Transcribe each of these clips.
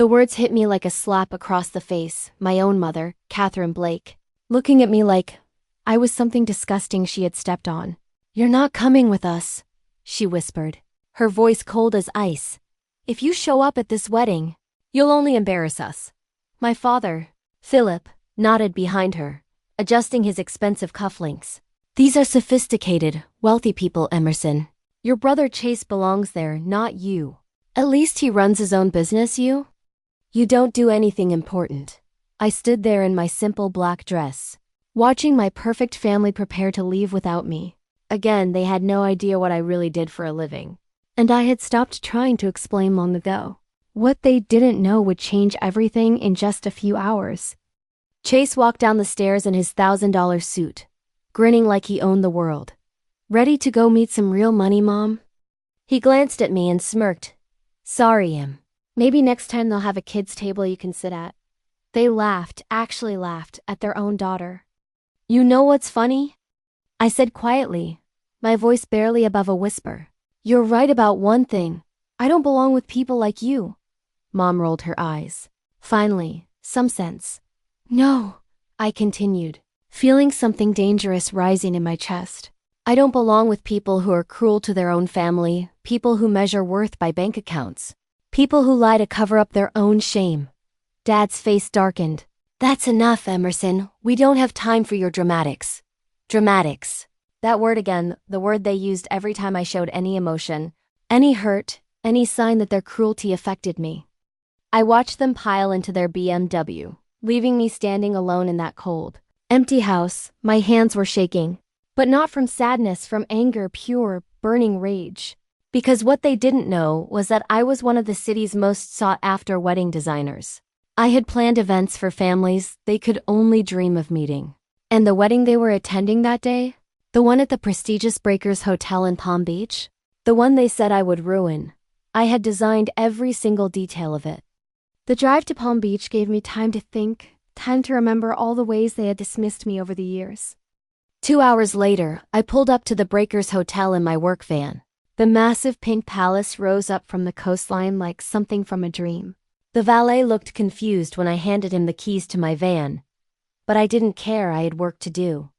The words hit me like a slap across the face. My own mother, Catherine Blake, looking at me like I was something disgusting she had stepped on. "You're not coming with us," she whispered, her voice cold as ice. "If you show up at this wedding, you'll only embarrass us." My father, Philip, nodded behind her, adjusting his expensive cufflinks. "These are sophisticated, wealthy people, Emerson. Your brother Chase belongs there, not you. At least he runs his own business, You don't do anything important." I stood there in my simple black dress, watching my perfect family prepare to leave without me. Again, they had no idea what I really did for a living. And I had stopped trying to explain long ago. What they didn't know would change everything in just a few hours. Chase walked down the stairs in his $1,000 suit, grinning like he owned the world. "Ready to go meet some real money, Mom?" He glanced at me and smirked. "Sorry, Em. Maybe next time they'll have a kids' table you can sit at." They laughed, actually laughed, at their own daughter. "You know what's funny?" I said quietly, my voice barely above a whisper. "You're right about one thing. I don't belong with people like you." Mom rolled her eyes. Finally, some sense. "No," I continued, feeling something dangerous rising in my chest. "I don't belong with people who are cruel to their own family, people who measure worth by bank accounts, people who lie to cover up their own shame." Dad's face darkened. "That's enough, Emerson. We don't have time for your dramatics." Dramatics. That word again, the word they used every time I showed any emotion, any hurt, any sign that their cruelty affected me. I watched them pile into their BMW, leaving me standing alone in that cold, empty house. My hands were shaking. But not from sadness, from anger, pure, burning rage. Because what they didn't know was that I was one of the city's most sought-after wedding designers. I had planned events for families they could only dream of meeting. And the wedding they were attending that day? The one at the prestigious Breakers Hotel in Palm Beach? The one they said I would ruin. I had designed every single detail of it. The drive to Palm Beach gave me time to think, time to remember all the ways they had dismissed me over the years. 2 hours later, I pulled up to the Breakers Hotel in my work van. The massive pink palace rose up from the coastline like something from a dream. The valet looked confused when I handed him the keys to my van. But I didn't care, I had work to do.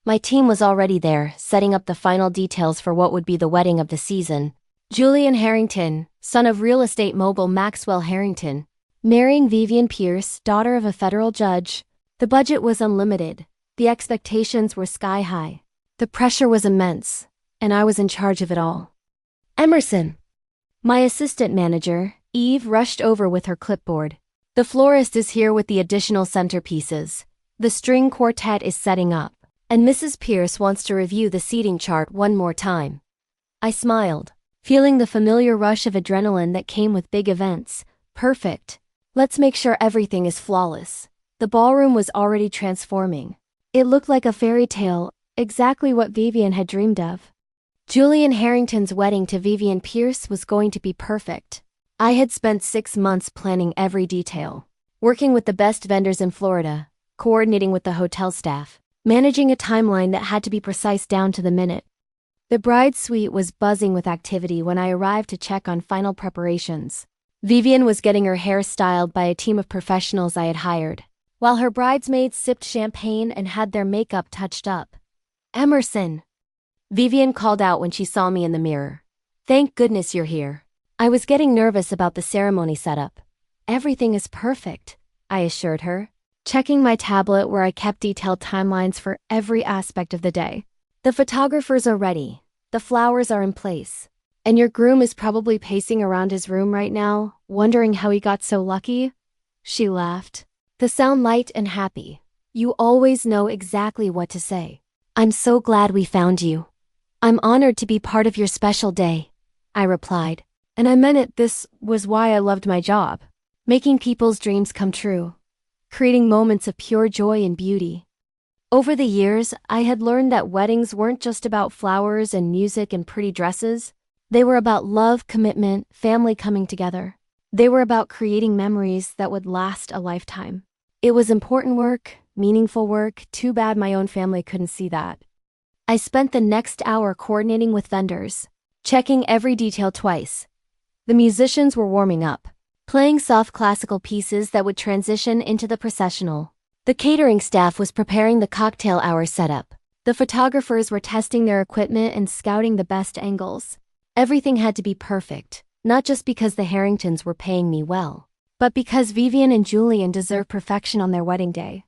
My team was already there, setting up the final details for what would be the wedding of the season. Julian Harrington, son of real estate mogul Maxwell Harrington, marrying Vivian Pierce, daughter of a federal judge. The budget was unlimited. The expectations were sky high. The pressure was immense, and I was in charge of it all. "Emerson!" My assistant manager, Eve, rushed over with her clipboard. "The florist is here with the additional centerpieces. The string quartet is setting up, and Mrs. Pierce wants to review the seating chart one more time." I smiled, feeling the familiar rush of adrenaline that came with big events. Perfect. Let's make sure everything is flawless. The ballroom was already transforming. It looked like a fairy tale, exactly what Vivian had dreamed of. Julian Harrington's wedding to Vivian Pierce was going to be perfect. I had spent 6 months planning every detail, working with the best vendors in Florida, coordinating with the hotel staff, managing a timeline that had to be precise down to the minute. The bride's suite was buzzing with activity when I arrived to check on final preparations. Vivian was getting her hair styled by a team of professionals I had hired, while her bridesmaids sipped champagne and had their makeup touched up. "Emerson!" Vivian called out when she saw me in the mirror. "Thank goodness you're here." I was getting nervous about the ceremony setup. "Everything is perfect," I assured her, checking my tablet where I kept detailed timelines for every aspect of the day. "The photographers are ready. The flowers are in place. And your groom is probably pacing around his room right now, wondering how he got so lucky." She laughed. "The sound light and happy. You always know exactly what to say." "I'm so glad we found you. I'm honored to be part of your special day," I replied. And I meant it. This was why I loved my job. Making people's dreams come true. Creating moments of pure joy and beauty. Over the years, I had learned that weddings weren't just about flowers and music and pretty dresses. They were about love, commitment, family coming together. They were about creating memories that would last a lifetime. It was important work, meaningful work. Too bad my own family couldn't see that. I spent the next hour coordinating with vendors, checking every detail twice. The musicians were warming up. playing soft classical pieces that would transition into the processional. The catering staff was preparing the cocktail hour setup. The photographers were testing their equipment and scouting the best angles. Everything had to be perfect, not just because the Harringtons were paying me well, but because Vivian and Julian deserved perfection on their wedding day.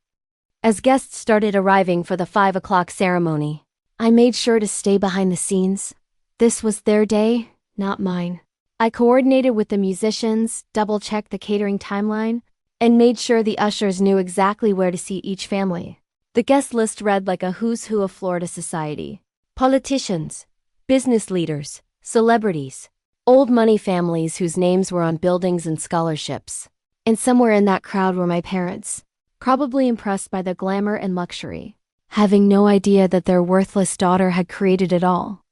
As guests started arriving for the 5 o'clock ceremony, I made sure to stay behind the scenes. This was their day, not mine. I coordinated with the musicians, double-checked the catering timeline, and made sure the ushers knew exactly where to seat each family. The guest list read like a who's who of Florida society. Politicians, business leaders, celebrities, old money families whose names were on buildings and scholarships. And somewhere in that crowd were my parents, probably impressed by the glamour and luxury, having no idea that their worthless daughter had created it all.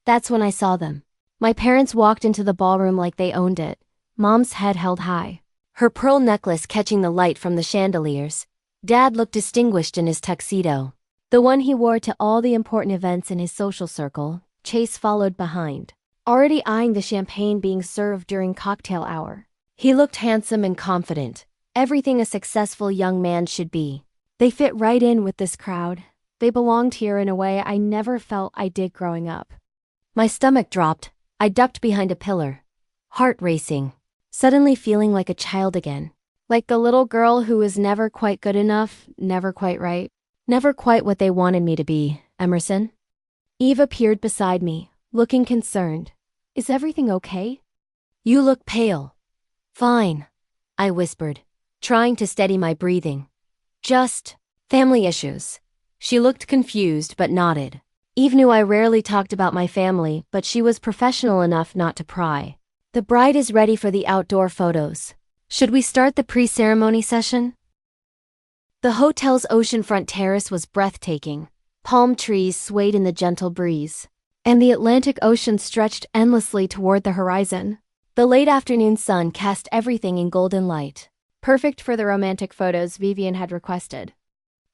That's when I saw them. My parents walked into the ballroom like they owned it, Mom's head held high, her pearl necklace catching the light from the chandeliers. Dad looked distinguished in his tuxedo, the one he wore to all the important events in his social circle. Chase followed behind, already eyeing the champagne being served during cocktail hour. He looked handsome and confident, everything a successful young man should be. They fit right in with this crowd. They belonged here in a way I never felt I did growing up. My stomach dropped. I ducked behind a pillar, heart racing, suddenly feeling like a child again. Like the little girl who was never quite good enough, never quite right, never quite what they wanted me to be. Emerson? Eve appeared beside me, looking concerned. Is everything okay? You look pale. Fine, I whispered, trying to steady my breathing. Just family issues. She looked confused but nodded. Eve knew I rarely talked about my family, but she was professional enough not to pry. The bride is ready for the outdoor photos. Should we start the pre-ceremony session? The hotel's oceanfront terrace was breathtaking. Palm trees swayed in the gentle breeze, and the Atlantic Ocean stretched endlessly toward the horizon. The late afternoon sun cast everything in golden light, perfect for the romantic photos Vivian had requested.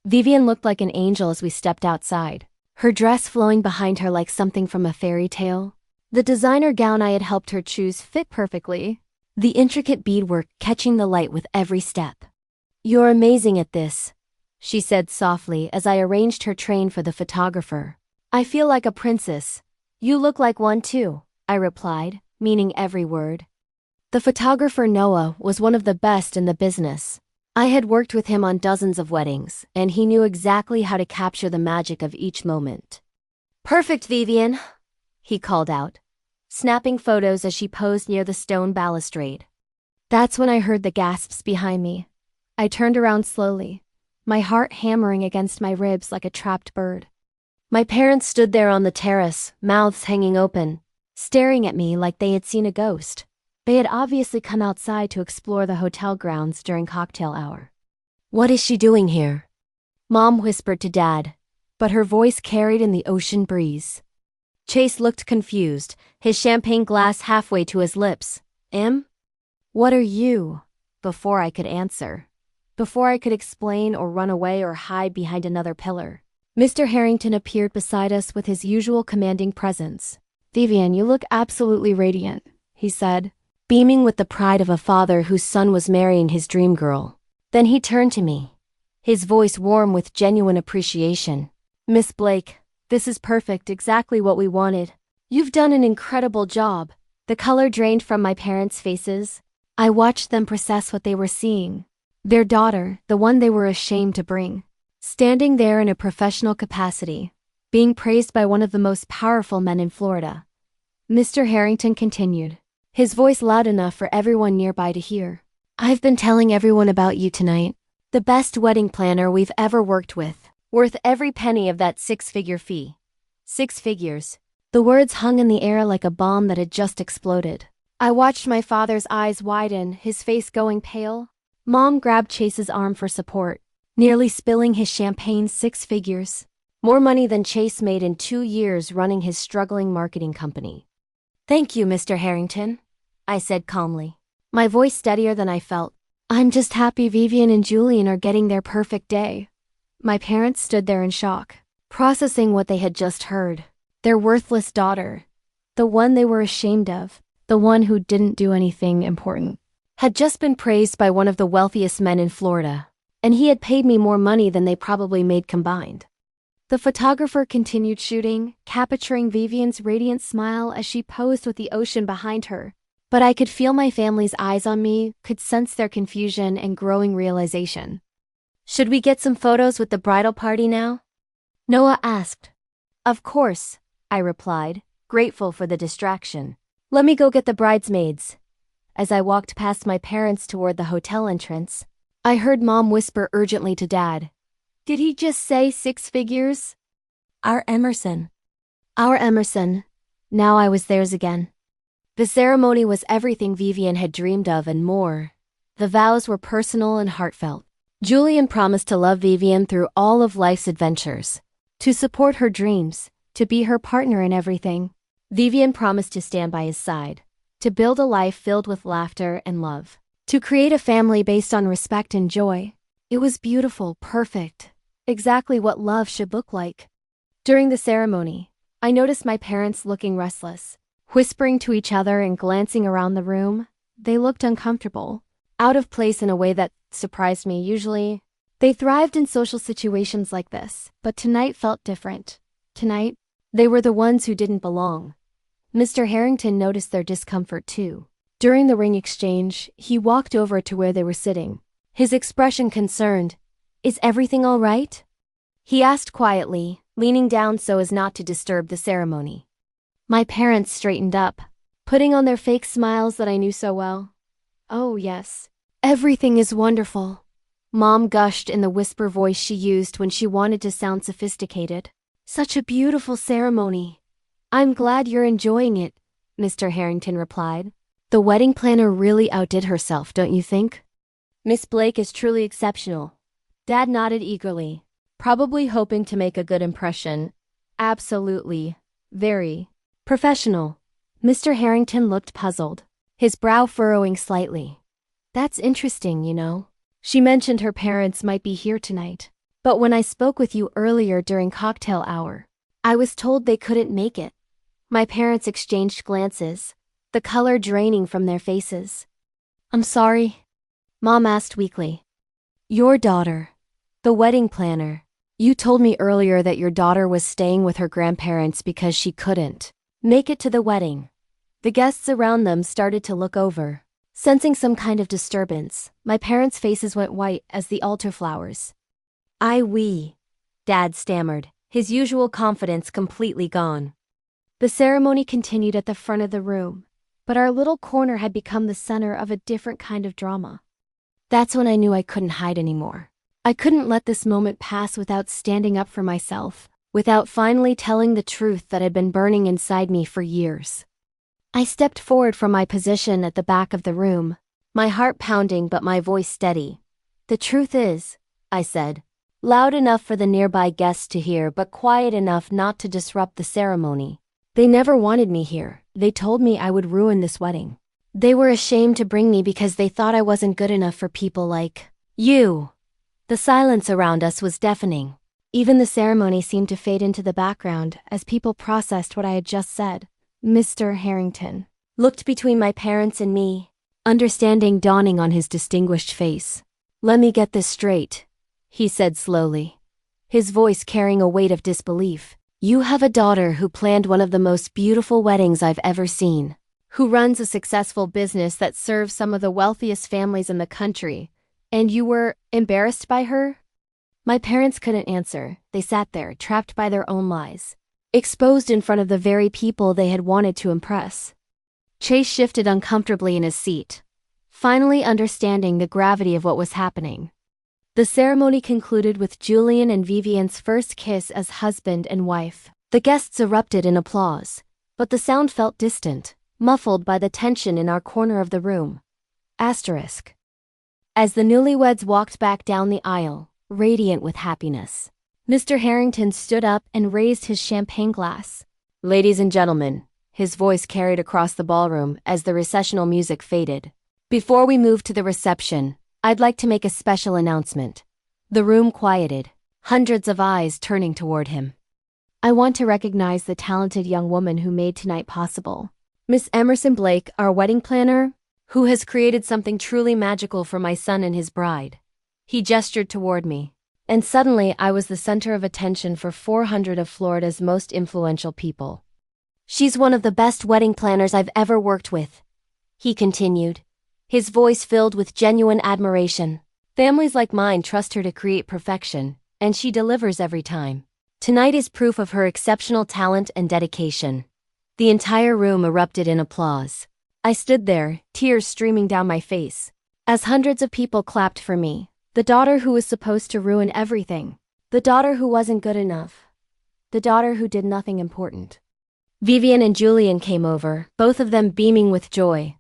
Vivian looked like an angel as we stepped outside, her dress flowing behind her like something from a fairy tale. The designer gown I had helped her choose fit perfectly, the intricate beadwork catching the light with every step. You're amazing at this, she said softly as I arranged her train for the photographer. I feel like a princess. You look like one too, I replied, meaning every word. The photographer Noah was one of the best in the business. I had worked with him on dozens of weddings, and he knew exactly how to capture the magic of each moment. Perfect, Vivian, he called out, snapping photos as she posed near the stone balustrade. That's when I heard the gasps behind me. I turned around slowly, my heart hammering against my ribs like a trapped bird. My parents stood there on the terrace, mouths hanging open, staring at me like they had seen a ghost. They had obviously come outside to explore the hotel grounds during cocktail hour. What is she doing here? Mom whispered to Dad, but her voice carried in the ocean breeze. Chase looked confused, his champagne glass halfway to his lips. What are you? Before I could answer. Before I could explain or run away or hide behind another pillar, Mr. Harrington appeared beside us with his usual commanding presence. Vivian, you look absolutely radiant, he said, beaming with the pride of a father whose son was marrying his dream girl. Then he turned to me, his voice warm with genuine appreciation. Miss Blake, this is perfect, exactly what we wanted. You've done an incredible job. The color drained from my parents' faces. I watched them process what they were seeing. Their daughter, the one they were ashamed to bring, standing there in a professional capacity, being praised by one of the most powerful men in Florida. Mr. Harrington continued, his voice loud enough for everyone nearby to hear. I've been telling everyone about you tonight. The best wedding planner we've ever worked with. Worth every penny of that 6-figure fee. 6 figures. The words hung in the air like a bomb that had just exploded. I watched my father's eyes widen, his face going pale. Mom grabbed Chase's arm for support, nearly spilling his champagne. 6 figures. More money than Chase made in 2 years running his struggling marketing company. Thank you, Mr. Harrington, I said calmly, my voice steadier than I felt. I'm just happy Vivian and Julian are getting their perfect day. My parents stood there in shock, processing what they had just heard. Their worthless daughter, the one they were ashamed of, the one who didn't do anything important. had just been praised by one of the wealthiest men in Florida, and he had paid me more money than they probably made combined. The photographer continued shooting, capturing Vivian's radiant smile as she posed with the ocean behind her. But I could feel my family's eyes on me, could sense their confusion and growing realization. "Should we get some photos with the bridal party now?" Noah asked. "Of course," I replied, grateful for the distraction. "Let me go get the bridesmaids." As I walked past my parents toward the hotel entrance, I heard Mom whisper urgently to Dad, "Did he just say 6 figures?" Our Emerson. Now I was theirs again. The ceremony was everything Vivian had dreamed of and more. The vows were personal and heartfelt. Julian promised to love Vivian through all of life's adventures, to support her dreams, to be her partner in everything. Vivian promised to stand by his side, to build a life filled with laughter and love, to create a family based on respect and joy. It was beautiful, perfect, exactly what love should look like. During the ceremony, I noticed my parents looking restless, whispering to each other and glancing around the room. They looked uncomfortable, out of place in a way that surprised me. Usually, they thrived in social situations like this, but tonight felt different. Tonight, they were the ones who didn't belong. Mr. Harrington noticed their discomfort too. During the ring exchange, he walked over to where they were sitting, his expression concerned. "Is everything all right?" he asked quietly, leaning down so as not to disturb the ceremony. My parents straightened up, putting on their fake smiles that I knew so well. "Oh yes, everything is wonderful," Mom gushed in the whisper voice she used when she wanted to sound sophisticated. "Such a beautiful ceremony." "I'm glad you're enjoying it," Mr. Harrington replied. "The wedding planner really outdid herself, don't you think?" "Miss Blake is truly exceptional." Dad nodded eagerly, probably hoping to make a good impression. "Absolutely. Very professional." Mr. Harrington looked puzzled, his brow furrowing slightly. "That's interesting, you know. She mentioned her parents might be here tonight. But when I spoke with you earlier during cocktail hour, I was told they couldn't make it." My parents exchanged glances, the color draining from their faces. "I'm sorry," Mom asked weakly. "Your daughter, the wedding planner. You told me earlier that your daughter was staying with her grandparents because she couldn't make it to the wedding." The guests around them started to look over. Sensing some kind of disturbance, my parents' faces went white as the altar flowers. We, Dad stammered, his usual confidence completely gone. The ceremony continued at the front of the room, but our little corner had become the center of a different kind of drama. That's when I knew I couldn't hide anymore. I couldn't let this moment pass without standing up for myself, without finally telling the truth that had been burning inside me for years. I stepped forward from my position at the back of the room, my heart pounding but my voice steady. "The truth is," I said, loud enough for the nearby guests to hear but quiet enough not to disrupt the ceremony. "They never wanted me here. They told me I would ruin this wedding. They were ashamed to bring me because they thought I wasn't good enough for people like you." The silence around us was deafening. Even the ceremony seemed to fade into the background as people processed what I had just said. Mr. Harrington looked between my parents and me, understanding dawning on his distinguished face. "Let me get this straight," he said slowly, his voice carrying a weight of disbelief. "You have a daughter who planned one of the most beautiful weddings I've ever seen, who runs a successful business that serves some of the wealthiest families in the country, and you were embarrassed by her?" My parents couldn't answer. They sat there, trapped by their own lies, exposed in front of the very people they had wanted to impress. Chase shifted uncomfortably in his seat, finally understanding the gravity of what was happening. The ceremony concluded with Julian and Vivian's first kiss as husband and wife. The guests erupted in applause, but the sound felt distant, muffled by the tension in our corner of the room. Asterisk. As the newlyweds walked back down the aisle, radiant with happiness, Mr. Harrington stood up and raised his champagne glass. "Ladies and gentlemen," his voice carried across the ballroom as the recessional music faded. "Before we move to the reception, I'd like to make a special announcement." The room quieted, hundreds of eyes turning toward him. "I want to recognize the talented young woman who made tonight possible. Miss Emerson Blake, our wedding planner." who has created something truly magical for my son and his bride. He gestured toward me, and suddenly I was the center of attention for 400 of Florida's most influential people. She's one of the best wedding planners I've ever worked with, he continued, his voice filled with genuine admiration. Families like mine trust her to create perfection, and she delivers every time. Tonight is proof of her exceptional talent and dedication. The entire room erupted in applause. I stood there, tears streaming down my face, as hundreds of people clapped for me, the daughter who was supposed to ruin everything, the daughter who wasn't good enough, the daughter who did nothing important. Vivian and Julian came over, both of them beaming with joy.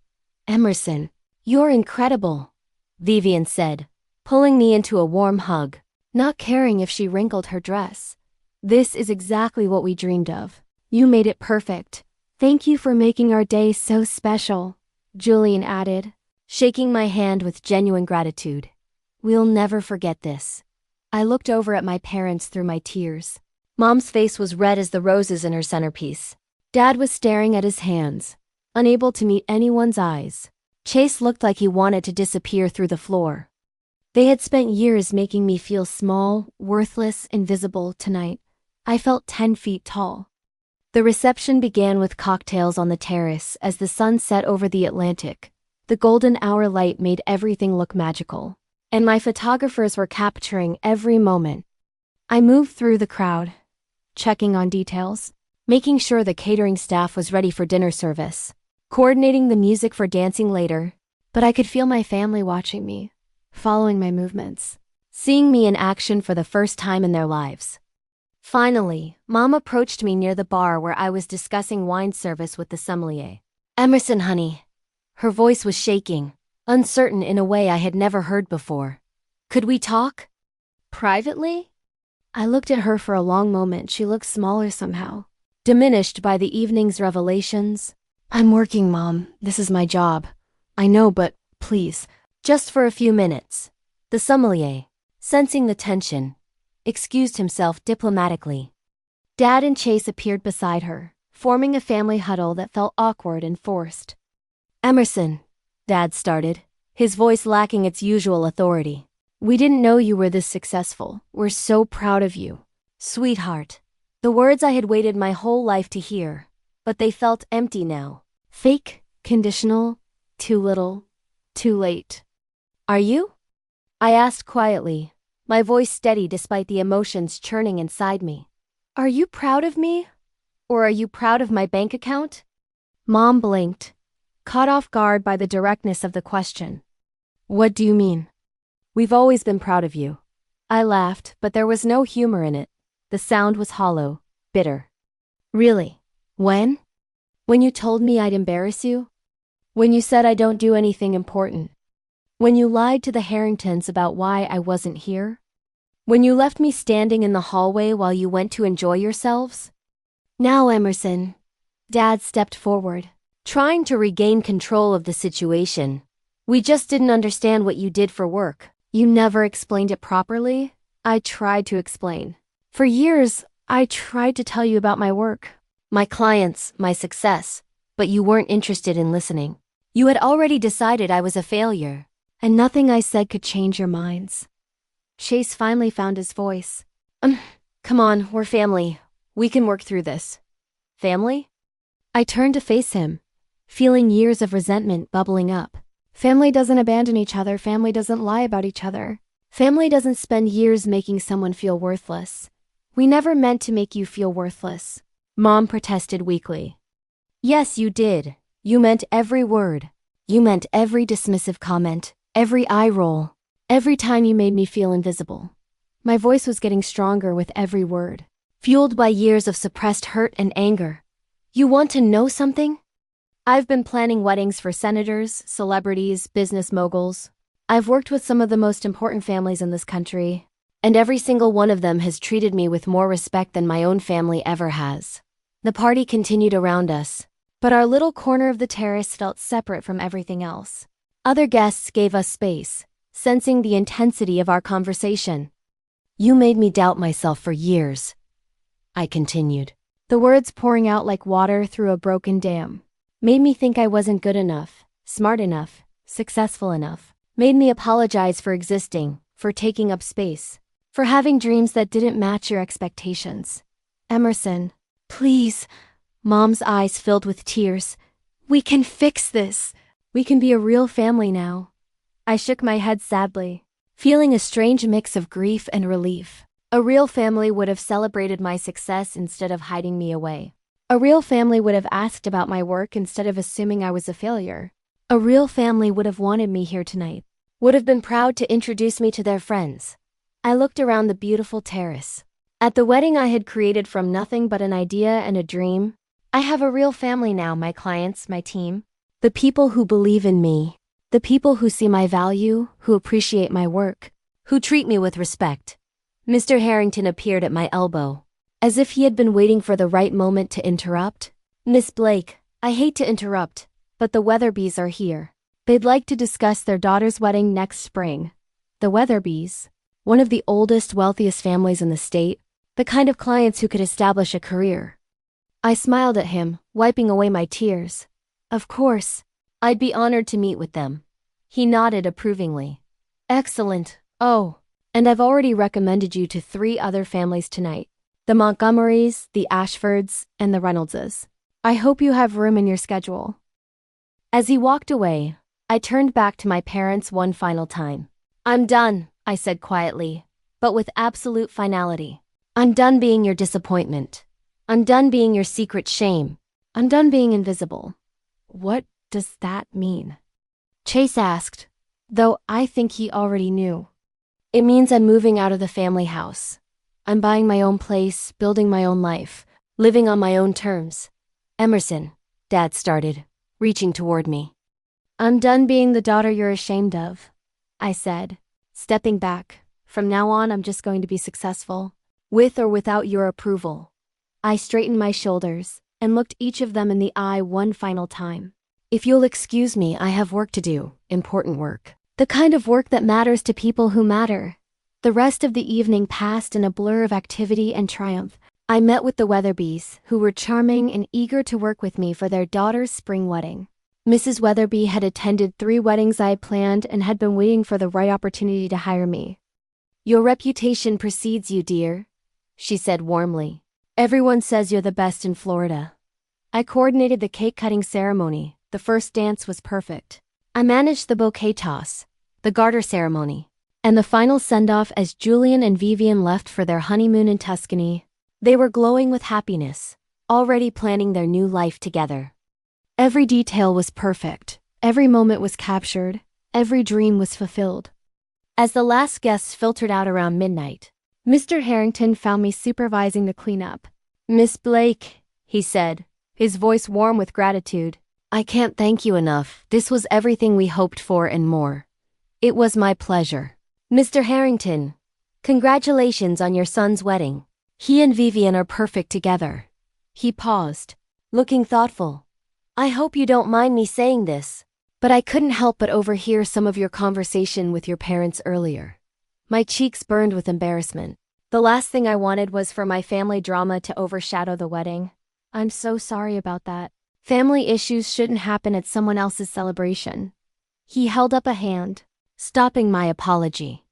"Emerson, you're incredible," Vivian said, pulling me into a warm hug, not caring if she wrinkled her dress. "This is exactly what we dreamed of. You made it perfect. Thank you for making our day so special," Julian added, shaking my hand with genuine gratitude. "We'll never forget this." I looked over at my parents through my tears. Mom's face was red as the roses in her centerpiece. Dad was staring at his hands, unable to meet anyone's eyes. Chase looked like he wanted to disappear through the floor. They had spent years making me feel small, worthless, invisible. Tonight, I felt 10 feet tall. The reception began with cocktails on the terrace as the sun set over the Atlantic. The golden hour light made everything look magical, and my photographers were capturing every moment. I moved through the crowd, checking on details, making sure the catering staff was ready for dinner service, coordinating the music for dancing later, but I could feel my family watching me, following my movements, seeing me in action for the first time in their lives. Finally, Mom approached me near the bar where I was discussing wine service with the sommelier. "Emerson, honey." Her voice was shaking, uncertain in a way I had never heard before. "Could we talk? Privately?" I looked at her for a long moment. She looked smaller somehow, diminished by the evening's revelations. "I'm working, Mom. This is my job. I know, but please." "Just for a few minutes." The sommelier, sensing the tension, excused himself diplomatically. Dad and Chase appeared beside her, forming a family huddle that felt awkward and forced. "Emerson," Dad started, his voice lacking its usual authority. "We didn't know you were this successful. We're so proud of you." "Sweetheart." The words I had waited my whole life to hear, but they felt empty now. Fake, conditional, too little, too late. "Are you?" I asked quietly, my voice steady despite the emotions churning inside me. "Are you proud of me? Or are you proud of my bank account?" Mom blinked, caught off guard by the directness of the question. "What do you mean?" "We've always been proud of you." I laughed, but there was no humor in it. The sound was hollow, bitter. "Really? When?" "When you told me I'd embarrass you? When you said I don't do anything important? When you lied to the Harringtons about why I wasn't here? When you left me standing in the hallway while you went to enjoy yourselves?" "Now, Emerson." Dad stepped forward, trying to regain control of the situation. "We just didn't understand what you did for work. You never explained it properly." I tried to explain. "For years, I tried to tell you about my work, my clients, my success, but you weren't interested in listening. You had already decided I was a failure, and nothing I said could change your minds." Chase finally found his voice. Come on, we're family. We can work through this." "Family?" I turned to face him, feeling years of resentment bubbling up. Family doesn't abandon each other. Family doesn't lie about each other. Family doesn't spend years making someone feel worthless. We never meant to make you feel worthless." Mom protested weakly. "Yes, you did. You meant every word. You meant every dismissive comment, every eye roll, every time you made me feel invisible." My voice was getting stronger with every word, fueled by years of suppressed hurt and anger. "You want to know something? I've been planning weddings for senators, celebrities, business moguls. I've worked with some of the most important families in this country, and every single one of them has treated me with more respect than my own family ever has." The party continued around us, but our little corner of the terrace felt separate from everything else. Other guests gave us space, sensing the intensity of our conversation. "You made me doubt myself for years," I continued, the words pouring out like water through a broken dam. "Made me think I wasn't good enough, smart enough, successful enough, made me apologize for existing, for taking up space, for having dreams that didn't match your expectations. Emerson, please. Mom's eyes filled with tears. We can fix this. We can be a real family now. I shook my head sadly, feeling a strange mix of grief and relief. A real family would have celebrated my success instead of hiding me away. A real family would have asked about my work instead of assuming I was a failure. A real family would have wanted me here tonight, would have been proud to introduce me to their friends. I looked around the beautiful terrace. At the wedding I had created from nothing but an idea and a dream, I have a real family now, my clients, my team. The people who believe in me. The people who see my value, who appreciate my work, who treat me with respect. Mr. Harrington appeared at my elbow, as if he had been waiting for the right moment to interrupt. Miss Blake, I hate to interrupt, but the Weatherbys are here. They'd like to discuss their daughter's wedding next spring. The Weatherbys, one of the oldest, wealthiest families in the state, the kind of clients who could establish a career. I smiled at him, wiping away my tears. Of course, I'd be honored to meet with them. He nodded approvingly. Excellent. Oh, and I've already recommended you to 3 other families tonight. The Montgomerys, the Ashfords, and the Reynoldses. I hope you have room in your schedule. As he walked away, I turned back to my parents one final time. I'm done, I said quietly, but with absolute finality. I'm done being your disappointment. I'm done being your secret shame. I'm done being invisible. What does that mean? Chase asked, though I think he already knew. It means I'm moving out of the family house. I'm buying my own place, building my own life, living on my own terms. Emerson, Dad started, reaching toward me. I'm done being the daughter you're ashamed of, I said, stepping back. From now on, I'm just going to be successful, with or without your approval. I straightened my shoulders and looked each of them in the eye one final time. If you'll excuse me, I have work to do, important work. The kind of work that matters to people who matter. The rest of the evening passed in a blur of activity and triumph. I met with the Weatherbys, who were charming and eager to work with me for their daughter's spring wedding. Mrs. Weatherby had attended 3 weddings I had planned and had been waiting for the right opportunity to hire me. Your reputation precedes you, dear, she said warmly. Everyone says you're the best in Florida. I coordinated the cake-cutting ceremony. The first dance was perfect. I managed the bouquet toss, the garter ceremony, and the final send-off as Julian and Vivian left for their honeymoon in Tuscany. They were glowing with happiness, already planning their new life together. Every detail was perfect, every moment was captured, every dream was fulfilled. As the last guests filtered out around midnight, Mr. Harrington found me supervising the cleanup. Miss Blake, he said, his voice warm with gratitude. I can't thank you enough. This was everything we hoped for and more. It was my pleasure. Mr. Harrington, congratulations on your son's wedding. He and Vivian are perfect together. He paused, looking thoughtful. I hope you don't mind me saying this, but I couldn't help but overhear some of your conversation with your parents earlier. My cheeks burned with embarrassment. The last thing I wanted was for my family drama to overshadow the wedding. I'm so sorry about that. Family issues shouldn't happen at someone else's celebration. He held up a hand, stopping my apology.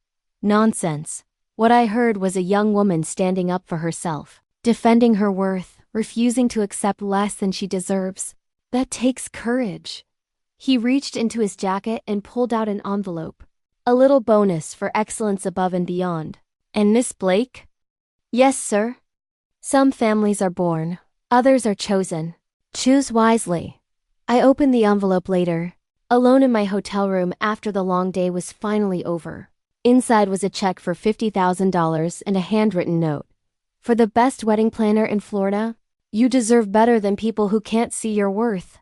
Nonsense. What I heard was a young woman standing up for herself, defending her worth, refusing to accept less than she deserves. That takes courage. He reached into his jacket and pulled out an envelope. A little bonus for excellence above and beyond. And Miss Blake? Yes, sir. Some families are born, others are chosen. Choose wisely. I opened the envelope later, alone in my hotel room after the long day was finally over. Inside was a check for $50,000 and a handwritten note. For the best wedding planner in Florida, you deserve better than people who can't see your worth.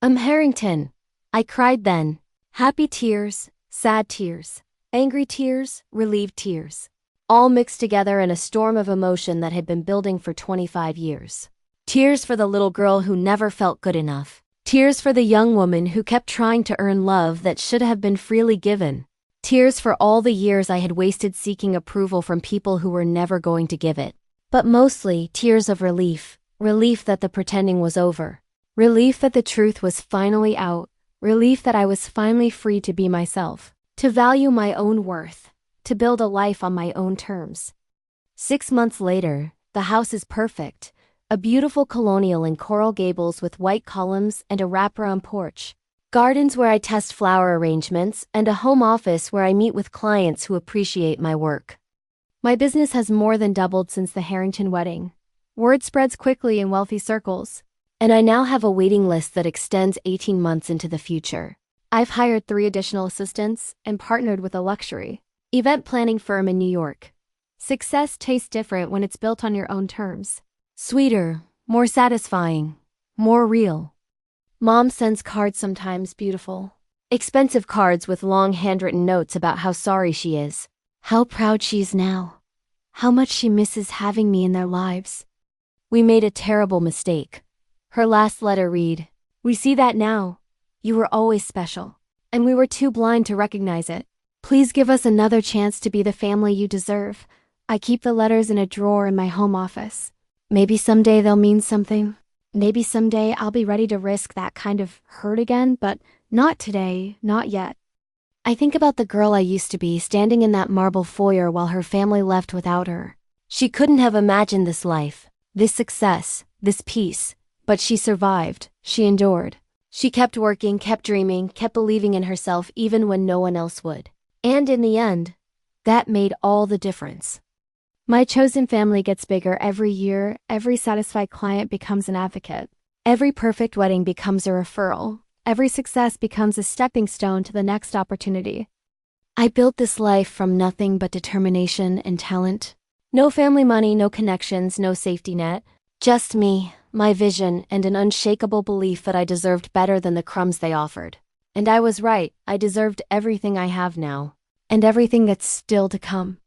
Harrington, I cried then. Happy tears, sad tears, angry tears, relieved tears. All mixed together in a storm of emotion that had been building for 25 years. Tears for the little girl who never felt good enough. Tears for the young woman who kept trying to earn love that should have been freely given. Tears for all the years I had wasted seeking approval from people who were never going to give it. But mostly tears of relief. Relief that the pretending was over. Relief that the truth was finally out. Relief that I was finally free to be myself, to value my own worth, to build a life on my own terms. 6 months later, the house is perfect. A beautiful colonial in Coral Gables with white columns and a wraparound porch. Gardens where I test flower arrangements, and a home office where I meet with clients who appreciate my work. My business has more than doubled since the Harrington wedding. Word spreads quickly in wealthy circles, and I now have a waiting list that extends 18 months into the future. I've hired 3 additional assistants and partnered with a luxury event planning firm in New York. Success tastes different when it's built on your own terms. Sweeter, more satisfying, more real. Mom sends cards sometimes beautiful. Expensive cards with long handwritten notes about how sorry she is, how proud she is now, how much she misses having me in their lives. We made a terrible mistake. Her last letter read, "We see that now. You were always special, and we were too blind to recognize it. Please give us another chance to be the family you deserve." I keep the letters in a drawer in my home office. Maybe someday they'll mean something. Maybe someday I'll be ready to risk that kind of hurt again, but not today, not yet. I think about the girl I used to be standing in that marble foyer while her family left without her. She couldn't have imagined this life, this success, this peace, but she survived, she endured. She kept working, kept dreaming, kept believing in herself even when no one else would. And in the end, that made all the difference. My chosen family gets bigger every year. Every satisfied client becomes an advocate. Every perfect wedding becomes a referral. Every success becomes a stepping stone to the next opportunity. I built this life from nothing but determination and talent. No family money, no connections, no safety net. Just me, my vision, and an unshakable belief that I deserved better than the crumbs they offered. And I was right. I deserved everything I have now, and everything that's still to come.